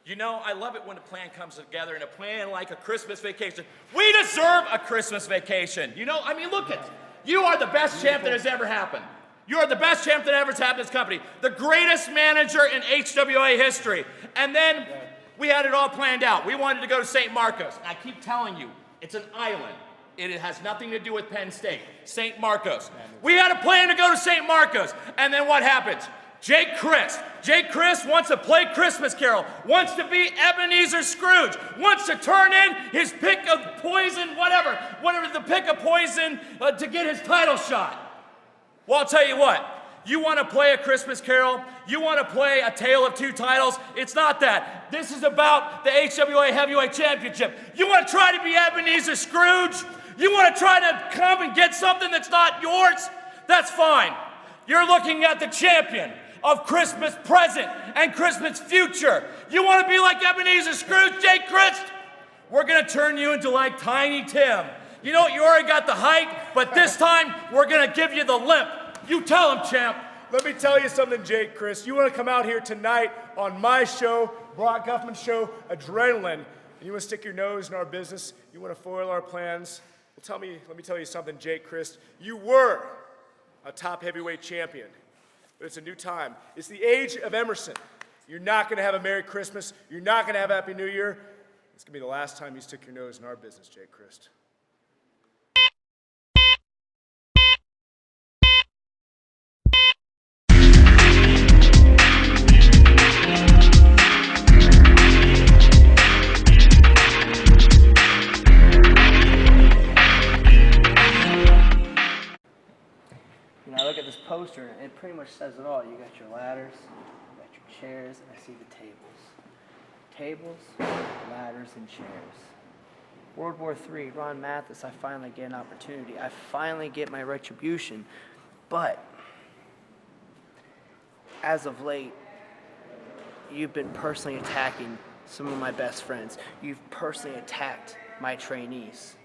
You know, I love it when a plan comes together and a plan like a Christmas vacation. We deserve a Christmas vacation. You know, I mean, look at, you are the best champ that has ever happened. You are the best champ that ever has happened in this company. The greatest manager in HWA history. And then we had it all planned out. We wanted to go to St. Marcos. I keep telling you, it's an island. It has nothing to do with Penn State. St. Marcos. We had a plan to go to St. Marcos. And then what happens? Jake Christ wants to play Christmas Carol, wants to be Ebenezer Scrooge, wants to turn in his pick of poison, whatever the pick of poison to get his title shot. Well, I'll tell you what, you want to play a Christmas Carol, you want to play a tale of two titles, it's not that. This is about the HWA Heavyweight Championship. You want to try to be Ebenezer Scrooge? You want to try to come and get something that's not yours? That's fine. You're looking at the champion of Christmas present and Christmas future. You want to be like Ebenezer Scrooge, Jake Christ? We're going to turn you into like Tiny Tim. You know what, you already got the height, but this time we're going to give you the limp. You tell him, champ. Let me tell you something, Jake Christ. You want to come out here tonight on my show, Brock Guffman's show, Adrenaline, and you want to stick your nose in our business, you want to foil our plans. Well, let me tell you something, Jake Christ. You were a top heavyweight champion. But it's a new time. It's the age of Emerson. You're not going to have a Merry Christmas. You're not going to have a Happy New Year. It's going to be the last time you stick your nose in our business, Jake Christ. I look at this poster, and it pretty much says it all. You got your ladders, you got your chairs, and I see the tables. Tables, ladders, and chairs. World War III, Ron Mathis, I finally get an opportunity. I finally get my retribution. But, as of late, you've been personally attacking some of my best friends. You've personally attacked my trainees.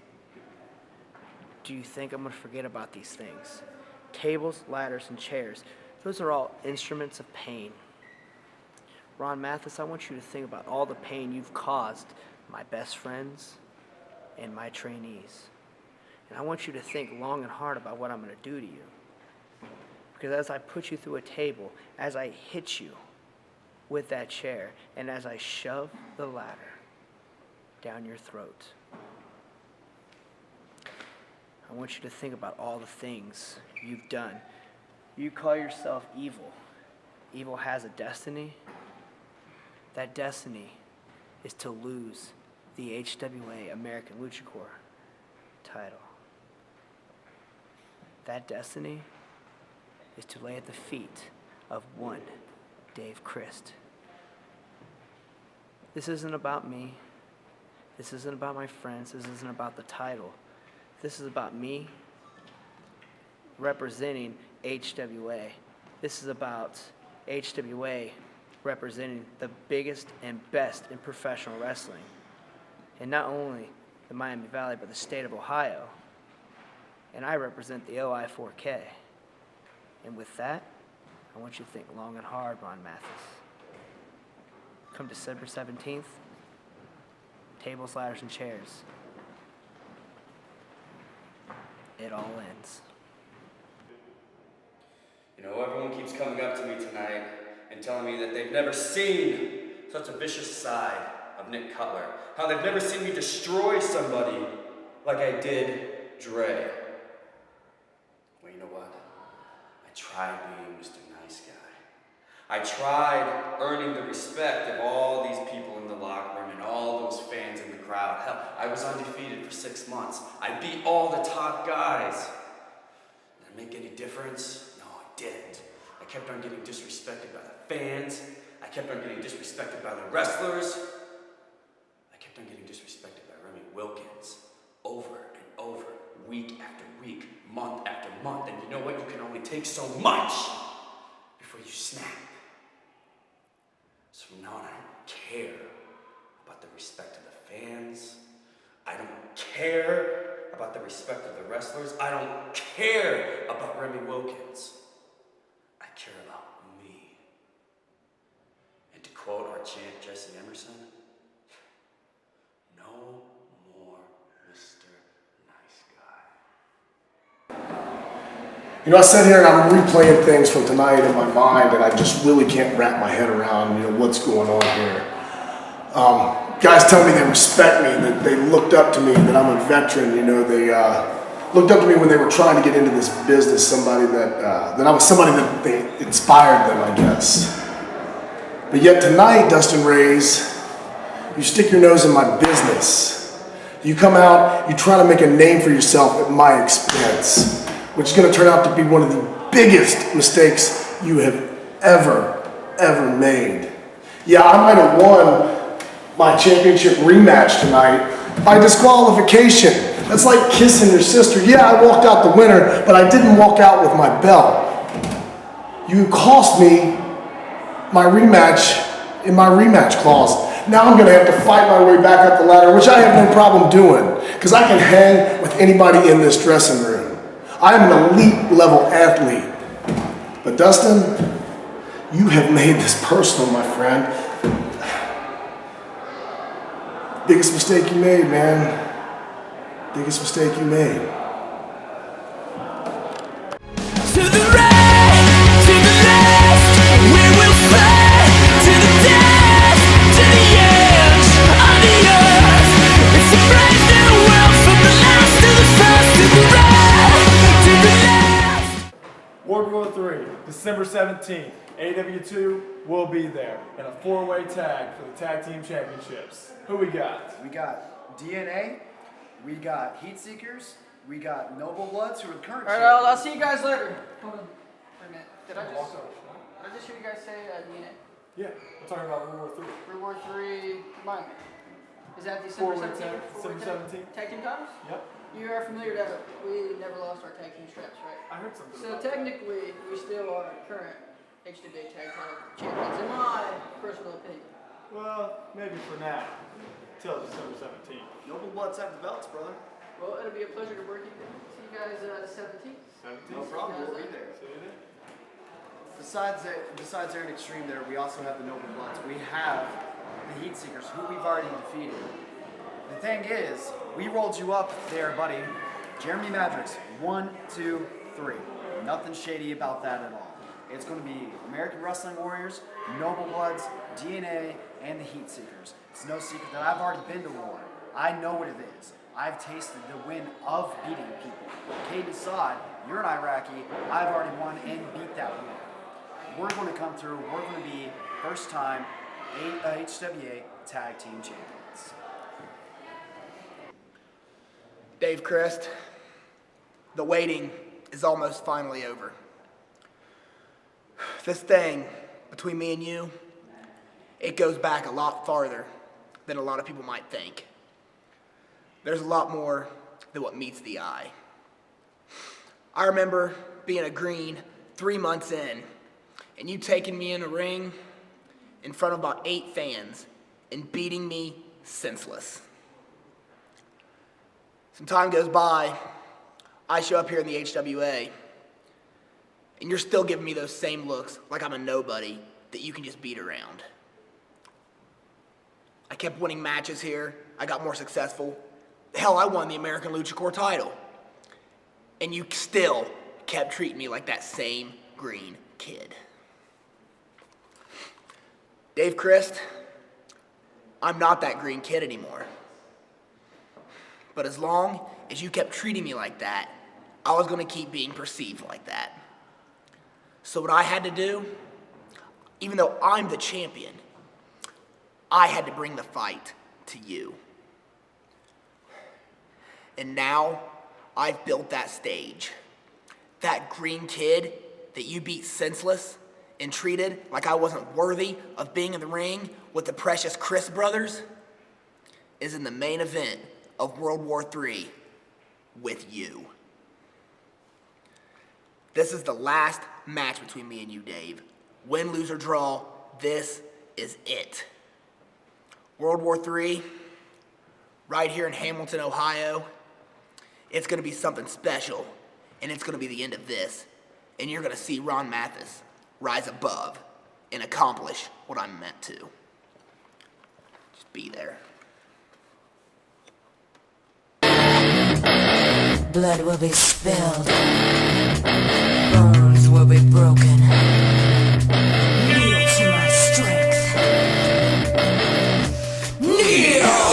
Do you think I'm going to forget about these things? Tables, ladders, and chairs. Those are all instruments of pain. Ron Mathis, I want you to think about all the pain you've caused my best friends and my trainees. And I want you to think long and hard about what I'm going to do to you. Because as I put you through a table, as I hit you with that chair, and as I shove the ladder down your throat, I want you to think about all the things you've done. You call yourself evil. Evil has a destiny. That destiny is to lose the HWA American Luchador title. That destiny is to lay at the feet of one Dave Christ. This isn't about me. This isn't about my friends. This isn't about the title. This is about me representing HWA. This is about HWA representing the biggest and best in professional wrestling. And not only the Miami Valley, but the state of Ohio. And I represent the OI4K. And with that, I want you to think long and hard, Ron Mathis. Come December 17th, tables, ladders, and chairs. It all ends. You know, everyone keeps coming up to me tonight and telling me that they've never seen such a vicious side of Nick Cutler. How they've never seen me destroy somebody like I did Dre. Well, you know what? I tried being Mr. Nice Guy. I tried earning the respect of all these people in the locker room and all those fans in the crowd. Hell, I was undefeated for 6 months. I beat all the top guys. Did it make any difference? No, it didn't. I kept on getting disrespected by the fans. I kept on getting disrespected by the wrestlers. I kept on getting disrespected by Remy Wilkins over and over, week after week, month after month. And you know what? You can only take so much before you snap. So from now on, I don't care about the respect of the fans. I don't care about the respect of the wrestlers. I don't care about Remy Wilkins. I care about me. And to quote our what chant Jesse Emerson? No more Mr. Nice Guy. You know, I sit here and I'm replaying things from tonight in my mind, and I just really can't wrap my head around, what's going on here. Guys tell me they respect me, that they looked up to me, that I'm a veteran. They looked up to me when they were trying to get into this business. Somebody that I was somebody that they inspired them, I guess. But yet tonight, Dustin Rays, you stick your nose in my business. You come out, you try to make a name for yourself at my expense, which is going to turn out to be one of the biggest mistakes you have ever made. Yeah, I might have won my championship rematch tonight by disqualification. That's like kissing your sister. Yeah, I walked out the winner, but I didn't walk out with my belt. You cost me my rematch in my rematch clause. Now I'm gonna have to fight my way back up the ladder, which I have no problem doing, because I can hang with anybody in this dressing room. I am an elite level athlete. But Dustin, you have made this personal, my friend. Biggest mistake you made, man. Biggest mistake you made. To the right, to the left, we will fight to the death, to the edge of the earth. It's a brand new world from the last to the first, to the right, to the left. World War III, December 17th. AW2 will be there in a 4-way tag for the Tag Team Championships. Who we got? We got DNA, we got Heat Seekers, we got Noble Bloods, who are the current Alright, I'll see you guys later. Hold on for a minute. Did I just hear you guys say DNA? Yeah, we're talking about World War III. World War III, mine. Is that December 4-way 17th? tag, 4-way December tag? 17th. Tag team times? Yep, You are familiar that we never lost our tag team straps, right? I heard something So about that. technically, we still are current HWA tag title champions, in my personal opinion. Well, maybe for now, till December 17th. Noble Bloods have the belts, brother. Well, it'll be a pleasure to work you. See you guys 17th. 17th? No problem, we'll be there. See you then. Besides Aaron Extreme there, we also have the Noble Bloods. We have the Heat Seekers, who we've already defeated. The thing is, we rolled you up there, buddy. Jeremy Madrix, 1, 2, 3. Nothing shady about that at all. It's going to be American Wrestling Warriors, Noble Bloods, DNA, and the Heat Seekers. It's no secret that I've already been to war. I know what it is. I've tasted the win of beating people. Caden Assad, you're an Iraqi. I've already won and beat that war. We're going to come through. We're going to be first time HWA Tag Team Champions. Dave Christ, the waiting is almost finally over. This thing between me and you, it goes back a lot farther than a lot of people might think. There's a lot more than what meets the eye. I remember being a green 3 months in, and you taking me in a ring in front of about 8 fans and beating me senseless. Some time goes by, I show up here in the HWA, and you're still giving me those same looks like I'm a nobody that you can just beat around. I kept winning matches here. I got more successful. Hell, I won the American Lucha Core title. And you still kept treating me like that same green kid. Dave Christ, I'm not that green kid anymore. But as long as you kept treating me like that, I was going to keep being perceived like that. So what I had to do, even though I'm the champion, I had to bring the fight to you. And now I've built that stage. That green kid that you beat senseless and treated like I wasn't worthy of being in the ring with the precious Chris brothers is in the main event of World War III with you. This is the last match between me and you, Dave. Win, lose, or draw, this is it. World War III, right here in Hamilton, Ohio, it's going to be something special, and it's going to be the end of this, and you're going to see Ron Mathis rise above and accomplish what I'm meant to. be there. Blood will be spilled, bones will be broken. Kneel to my strength. Kneel!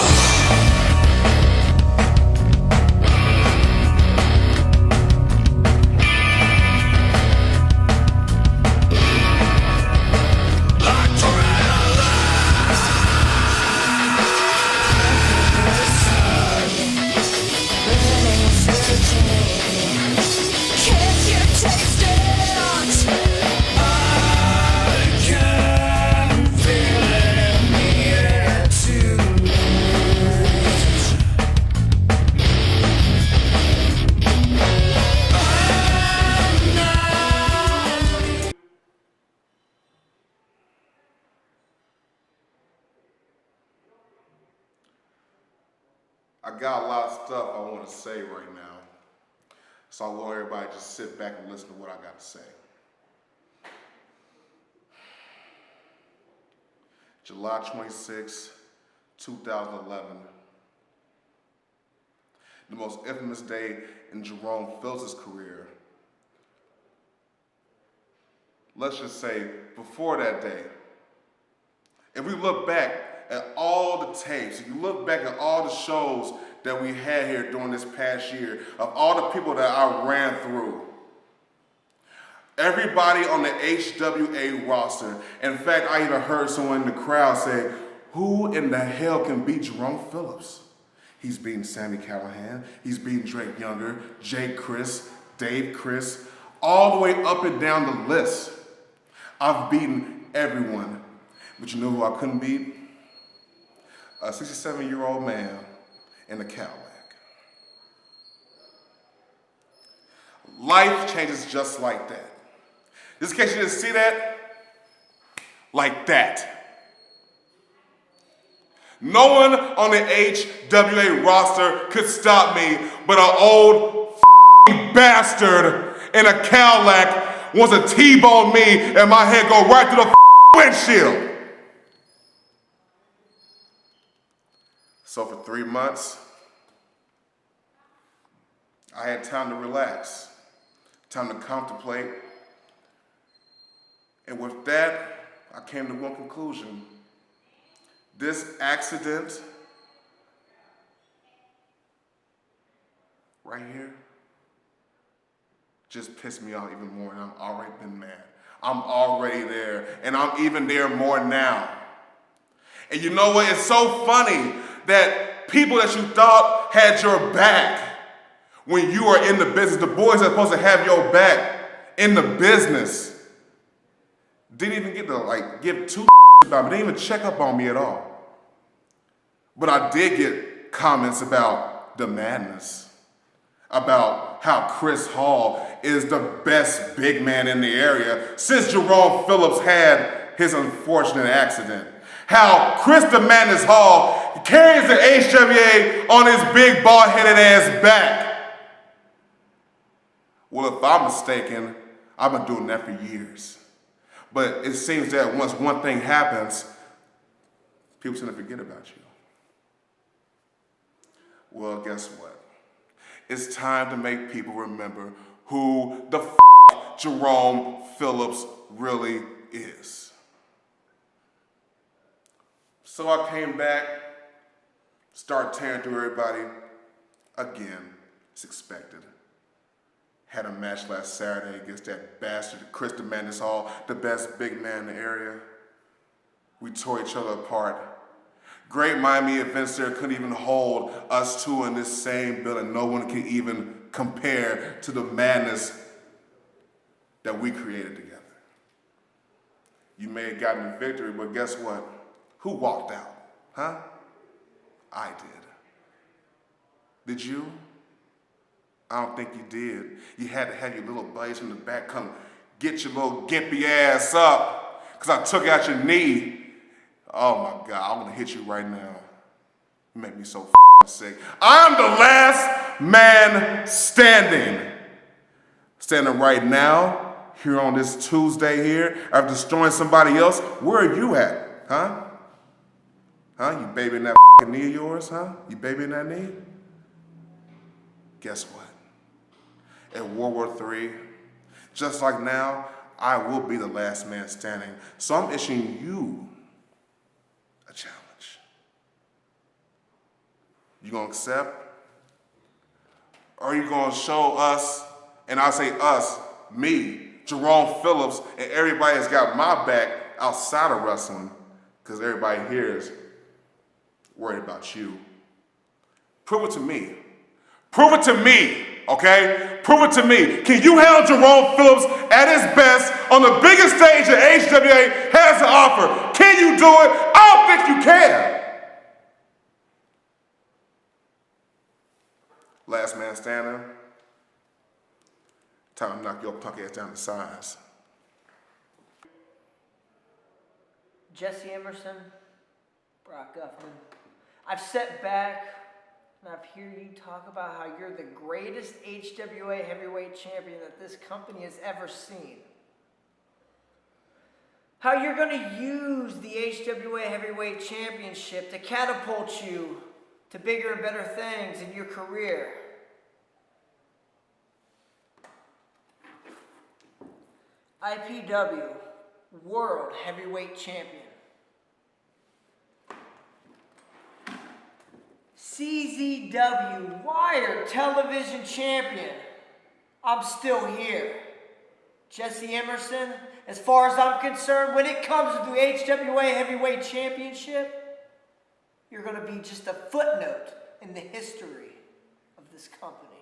Can't you taste it? I can feel it in the air tonight. I got a lot of stuff I want to say right now, so I want everybody to just sit back and listen to what I got to say. July 26, 2011, the most infamous day in Jerome Phillips' career. Let's just say before that day, if we look back at all the tapes, if you look back at all the shows that we had here during this past year, of all the people that I ran through, everybody on the HWA roster, in fact, I even heard someone in the crowd say, who in the hell can beat Jerome Phillips? He's beaten Sammy Callahan, he's beaten Drake Younger, Jake Chris, Dave Chris, all the way up and down the list. I've beaten everyone, but you know who I couldn't beat? A 67-year-old man in a Cadillac. Life changes just like that. Just in case you didn't see that, like that. No one on the HWA roster could stop me, but an old bastard in a Cadillac wants to T-bone me and my head go right through the windshield. So for 3 months, I had time to relax, time to contemplate. And with that, I came to one conclusion. This accident right here just pissed me off even more, and I've already been mad. I'm already there, and I'm even there more now. And you know what? It's so funny that people that you thought had your back when you are in the business, the boys that are supposed to have your back in the business, didn't even get to give two about me. They didn't even check up on me at all. But I did get comments about the madness, about how Chris Hall is the best big man in the area since Jerome Phillips had his unfortunate accident. How Chris the Madness Hall carries the HWA on his big bald-headed ass back. Well, if I'm mistaken, I've been doing that for years. But it seems that once one thing happens, people tend to forget about you. Well, guess what? It's time to make people remember who the Jerome Phillips really is. So I came back, started tearing through everybody again, as expected. Had a match last Saturday against that bastard, Chris the Madness Hall, the best big man in the area. We tore each other apart. Great Miami events there couldn't even hold us two in this same building. No one can even compare to the madness that we created together. You may have gotten the victory, but guess what? Who walked out? Huh? I did. Did you? I don't think you did. You had to have your little buddies from the back come get your little gimpy ass up because I took out your knee. Oh my God, I'm gonna hit you right now. You make me so sick. I'm the last man standing. Standing right now, here on this Tuesday here, after destroying somebody else. Where are you at, huh? Huh? You babying that knee of yours, huh? You babying that knee? Guess what? In World War III, just like now, I will be the last man standing. So I'm issuing you a challenge. You gonna accept? Or are you gonna show us, and I say us, me, Jerome Phillips, and everybody that's got my back outside of wrestling, because everybody here is worried about you. Prove it to me. Prove it to me, okay? Prove it to me. Can you handle Jerome Phillips at his best on the biggest stage that HWA has to offer? Can you do it? I don't think you can. Last man standing. Time to knock your punk ass down to size. Jesse Emerson, Brock Guffman, I've sat back and I've heard you talk about how you're the greatest HWA heavyweight champion that this company has ever seen. How you're going to use the HWA heavyweight championship to catapult you to bigger and better things in your career. IPW World Heavyweight Champion. CZW Wire Television Champion. I'm still here. Jesse Emerson, as far as I'm concerned, when it comes to the HWA Heavyweight Championship, you're going to be just a footnote in the history of this company.